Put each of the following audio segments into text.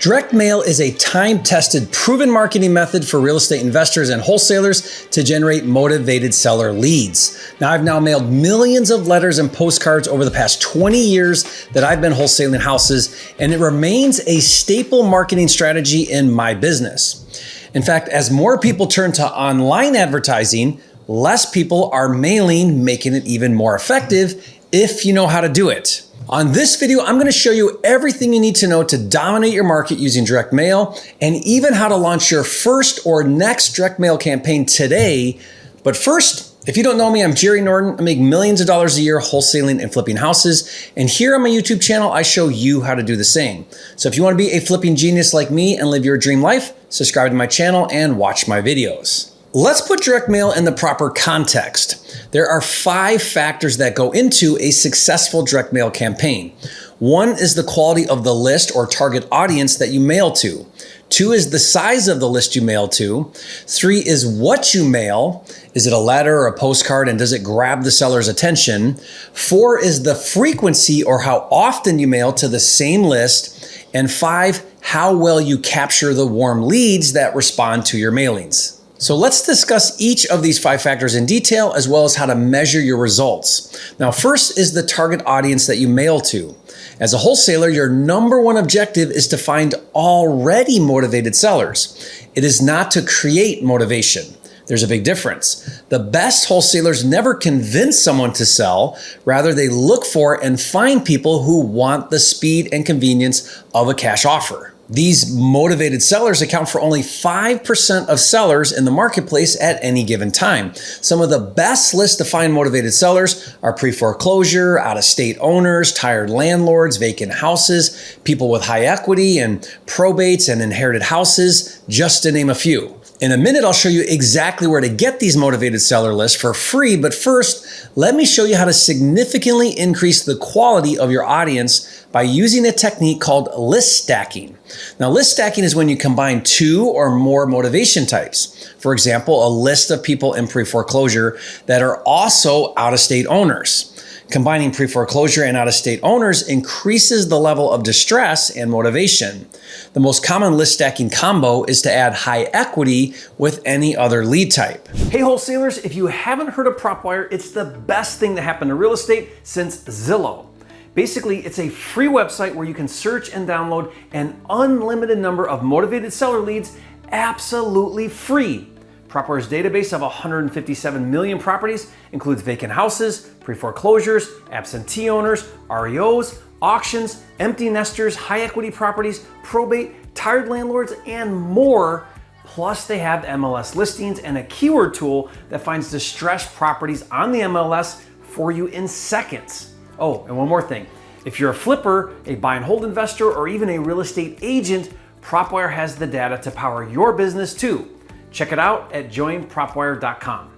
Direct mail is a time-tested, proven marketing method for real estate investors and wholesalers to generate motivated seller leads. Now, I've mailed millions of letters and postcards over the past 20 years that I've been wholesaling houses, and it remains a staple marketing strategy in my business. In fact, as more people turn to online advertising, less people are mailing, making it even more effective if you know how to do it. On this video, I'm going to show you everything you need to know to dominate your market using direct mail, and even how to launch your first or next direct mail campaign today. But first, if you don't know me, I'm Jerry Norton. I make millions of dollars a year wholesaling and flipping houses. And here on my YouTube channel, I show you how to do the same. So if you want to be a flipping genius like me and live your dream life, subscribe to my channel and watch my videos. Let's put direct mail in the proper context. There are 5 factors that go into a successful direct mail campaign. 1 is the quality of the list or target audience that you mail to. 2 is the size of the list you mail to. 3 is what you mail. Is it a letter or a postcard, and does it grab the seller's attention? 4 is the frequency or how often you mail to the same list. And 5, how well you capture the warm leads that respond to your mailings. So let's discuss each of these 5 factors in detail, as well as how to measure your results. Now, first is the target audience that you mail to. As a wholesaler, your number 1 objective is to find already motivated sellers. It is not to create motivation. There's a big difference. The best wholesalers never convince someone to sell. Rather, they look for and find people who want the speed and convenience of a cash offer. These motivated sellers account for only 5% of sellers in the marketplace at any given time. Some of the best lists to find motivated sellers are pre-foreclosure, out-of-state owners, tired landlords, vacant houses, people with high equity, and probates and inherited houses, just to name a few. In a minute, I'll show you exactly where to get these motivated seller lists for free, but first, let me show you how to significantly increase the quality of your audience by using a technique called list stacking. Now, list stacking is when you combine 2 or more motivation types. For example, a list of people in pre-foreclosure that are also out-of-state owners. Combining pre-foreclosure and out-of-state owners increases the level of distress and motivation. The most common list stacking combo is to add high equity with any other lead type. Hey wholesalers, if you haven't heard of Propwire, it's the best thing that happened to real estate since Zillow. Basically, it's a free website where you can search and download an unlimited number of motivated seller leads absolutely free. Propwire's database of 157 million properties includes vacant houses, pre-foreclosures, absentee owners, REOs, auctions, empty nesters, high equity properties, probate, tired landlords, and more. Plus, they have MLS listings and a keyword tool that finds distressed properties on the MLS for you in seconds. Oh, and one more thing. If you're a flipper, a buy and hold investor, or even a real estate agent, Propwire has the data to power your business too. Check it out at joinpropwire.com.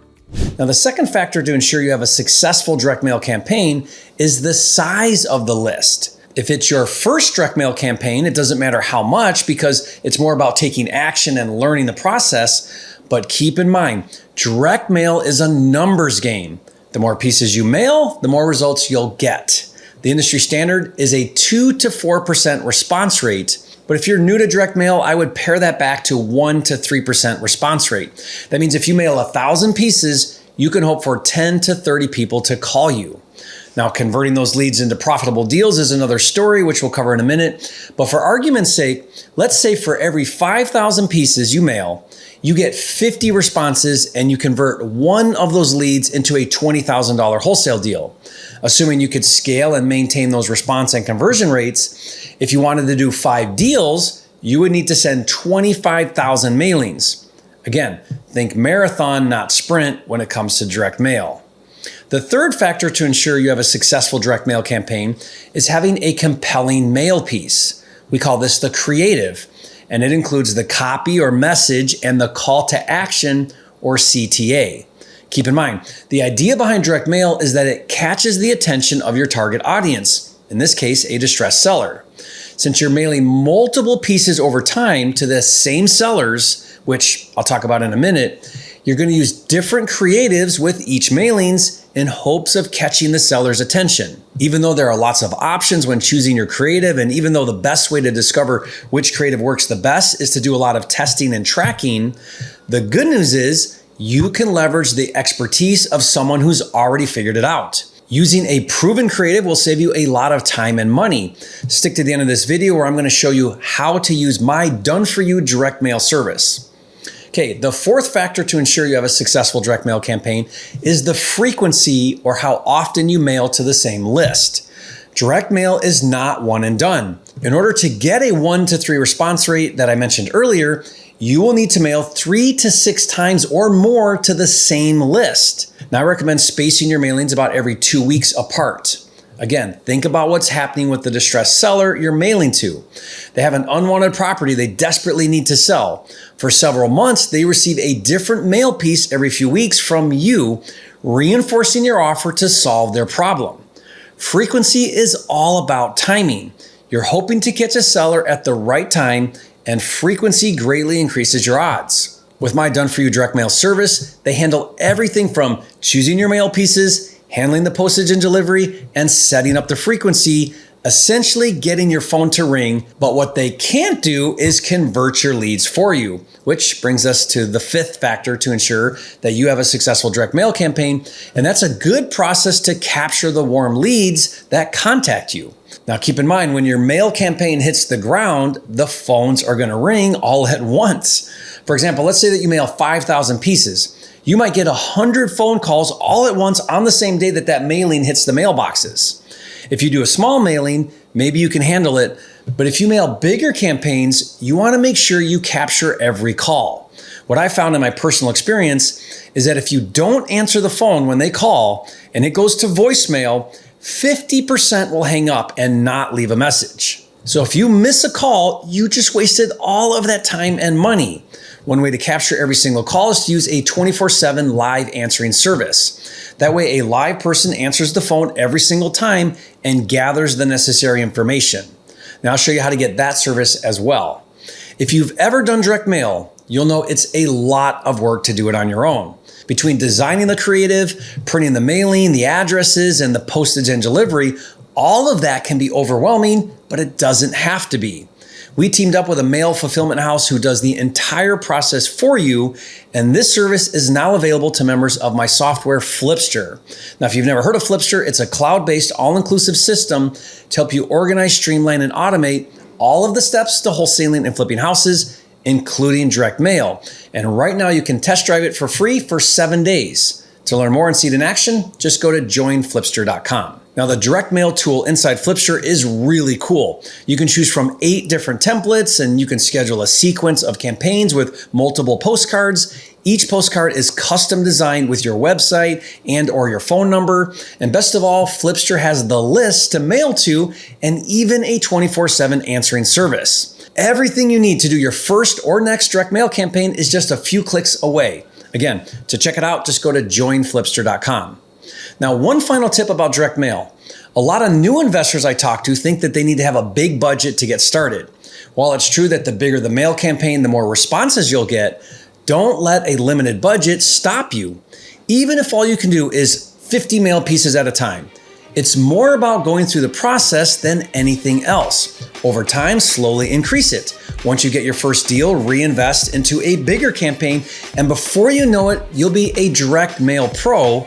Now, the second factor to ensure you have a successful direct mail campaign is the size of the list. If it's your first direct mail campaign, it doesn't matter how much, because it's more about taking action and learning the process. But keep in mind, direct mail is a numbers game. The more pieces you mail, the more results you'll get. The industry standard is a 2 to 4% response rate. But if you're new to direct mail, I would pare that back to 1 to 3% response rate. That means if you mail 1,000 pieces, you can hope for 10 to 30 people to call you. Now, converting those leads into profitable deals is another story, which we'll cover in a minute. But for argument's sake, let's say for every 5,000 pieces you mail, you get 50 responses and you convert one of those leads into a $20,000 wholesale deal. Assuming you could scale and maintain those response and conversion rates, if you wanted to do 5 deals, you would need to send 25,000 mailings. Again, think marathon, not sprint when it comes to direct mail. The third factor to ensure you have a successful direct mail campaign is having a compelling mail piece. We call this the creative, and it includes the copy or message and the call to action or CTA. Keep in mind, the idea behind direct mail is that it catches the attention of your target audience, in this case, a distressed seller. Since you're mailing multiple pieces over time to the same sellers, which I'll talk about in a minute, you're going to use different creatives with each mailings in hopes of catching the seller's attention. Even though there are lots of options when choosing your creative, and even though the best way to discover which creative works the best is to do a lot of testing and tracking, the good news is you can leverage the expertise of someone who's already figured it out. Using a proven creative will save you a lot of time and money. Stick to the end of this video where I'm going to show you how to use my done-for-you direct mail service. Okay, the fourth factor to ensure you have a successful direct mail campaign is the frequency, or how often you mail to the same list. Direct mail is not one and done. In order to get a 1 to 3 response rate that I mentioned earlier, you will need to mail 3 to 6 times or more to the same list. Now, I recommend spacing your mailings about every 2 weeks apart. Again, think about what's happening with the distressed seller you're mailing to. They have an unwanted property they desperately need to sell. For several months, they receive a different mail piece every few weeks from you, reinforcing your offer to solve their problem. Frequency is all about timing. You're hoping to catch a seller at the right time, and frequency greatly increases your odds. With my done-for-you direct mail service, they handle everything from choosing your mail pieces, handling the postage and delivery, and setting up the frequency, essentially getting your phone to ring. But what they can't do is convert your leads for you, which brings us to the fifth factor to ensure that you have a successful direct mail campaign. And that's a good process to capture the warm leads that contact you. Now, keep in mind, when your mail campaign hits the ground, the phones are going to ring all at once. For example, let's say that you mail 5,000 pieces. You might get 100 phone calls all at once on the same day that that mailing hits the mailboxes. If you do a small mailing, maybe you can handle it. But if you mail bigger campaigns, you want to make sure you capture every call. What I found in my personal experience is that if you don't answer the phone when they call and it goes to voicemail, 50% will hang up and not leave a message. So if you miss a call, you just wasted all of that time and money. One way to capture every single call is to use a 24/7 live answering service. That way, a live person answers the phone every single time and gathers the necessary information. Now, I'll show you how to get that service as well. If you've ever done direct mail, you'll know it's a lot of work to do it on your own. Between designing the creative, printing the mailing, the addresses, and the postage and delivery, all of that can be overwhelming, but it doesn't have to be. We teamed up with a mail fulfillment house who does the entire process for you, and this service is now available to members of my software, Flipster. Now, if you've never heard of Flipster, it's a cloud-based, all-inclusive system to help you organize, streamline, and automate all of the steps to wholesaling and flipping houses, including direct mail. And right now, you can test drive it for free for 7 days. To learn more and see it in action, just go to joinflipster.com. Now, the direct mail tool inside Flipster is really cool. You can choose from 8 different templates, and you can schedule a sequence of campaigns with multiple postcards. Each postcard is custom designed with your website and or your phone number. And best of all, Flipster has the list to mail to and even a 24/7 answering service. Everything you need to do your first or next direct mail campaign is just a few clicks away. Again, to check it out, just go to joinflipster.com. Now, one final tip about direct mail. A lot of new investors I talk to think that they need to have a big budget to get started. While it's true that the bigger the mail campaign, the more responses you'll get, don't let a limited budget stop you. Even if all you can do is 50 mail pieces at a time. It's more about going through the process than anything else. Over time, slowly increase it. Once you get your first deal, reinvest into a bigger campaign, and before you know it, you'll be a direct mail pro,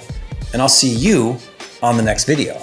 and I'll see you on the next video.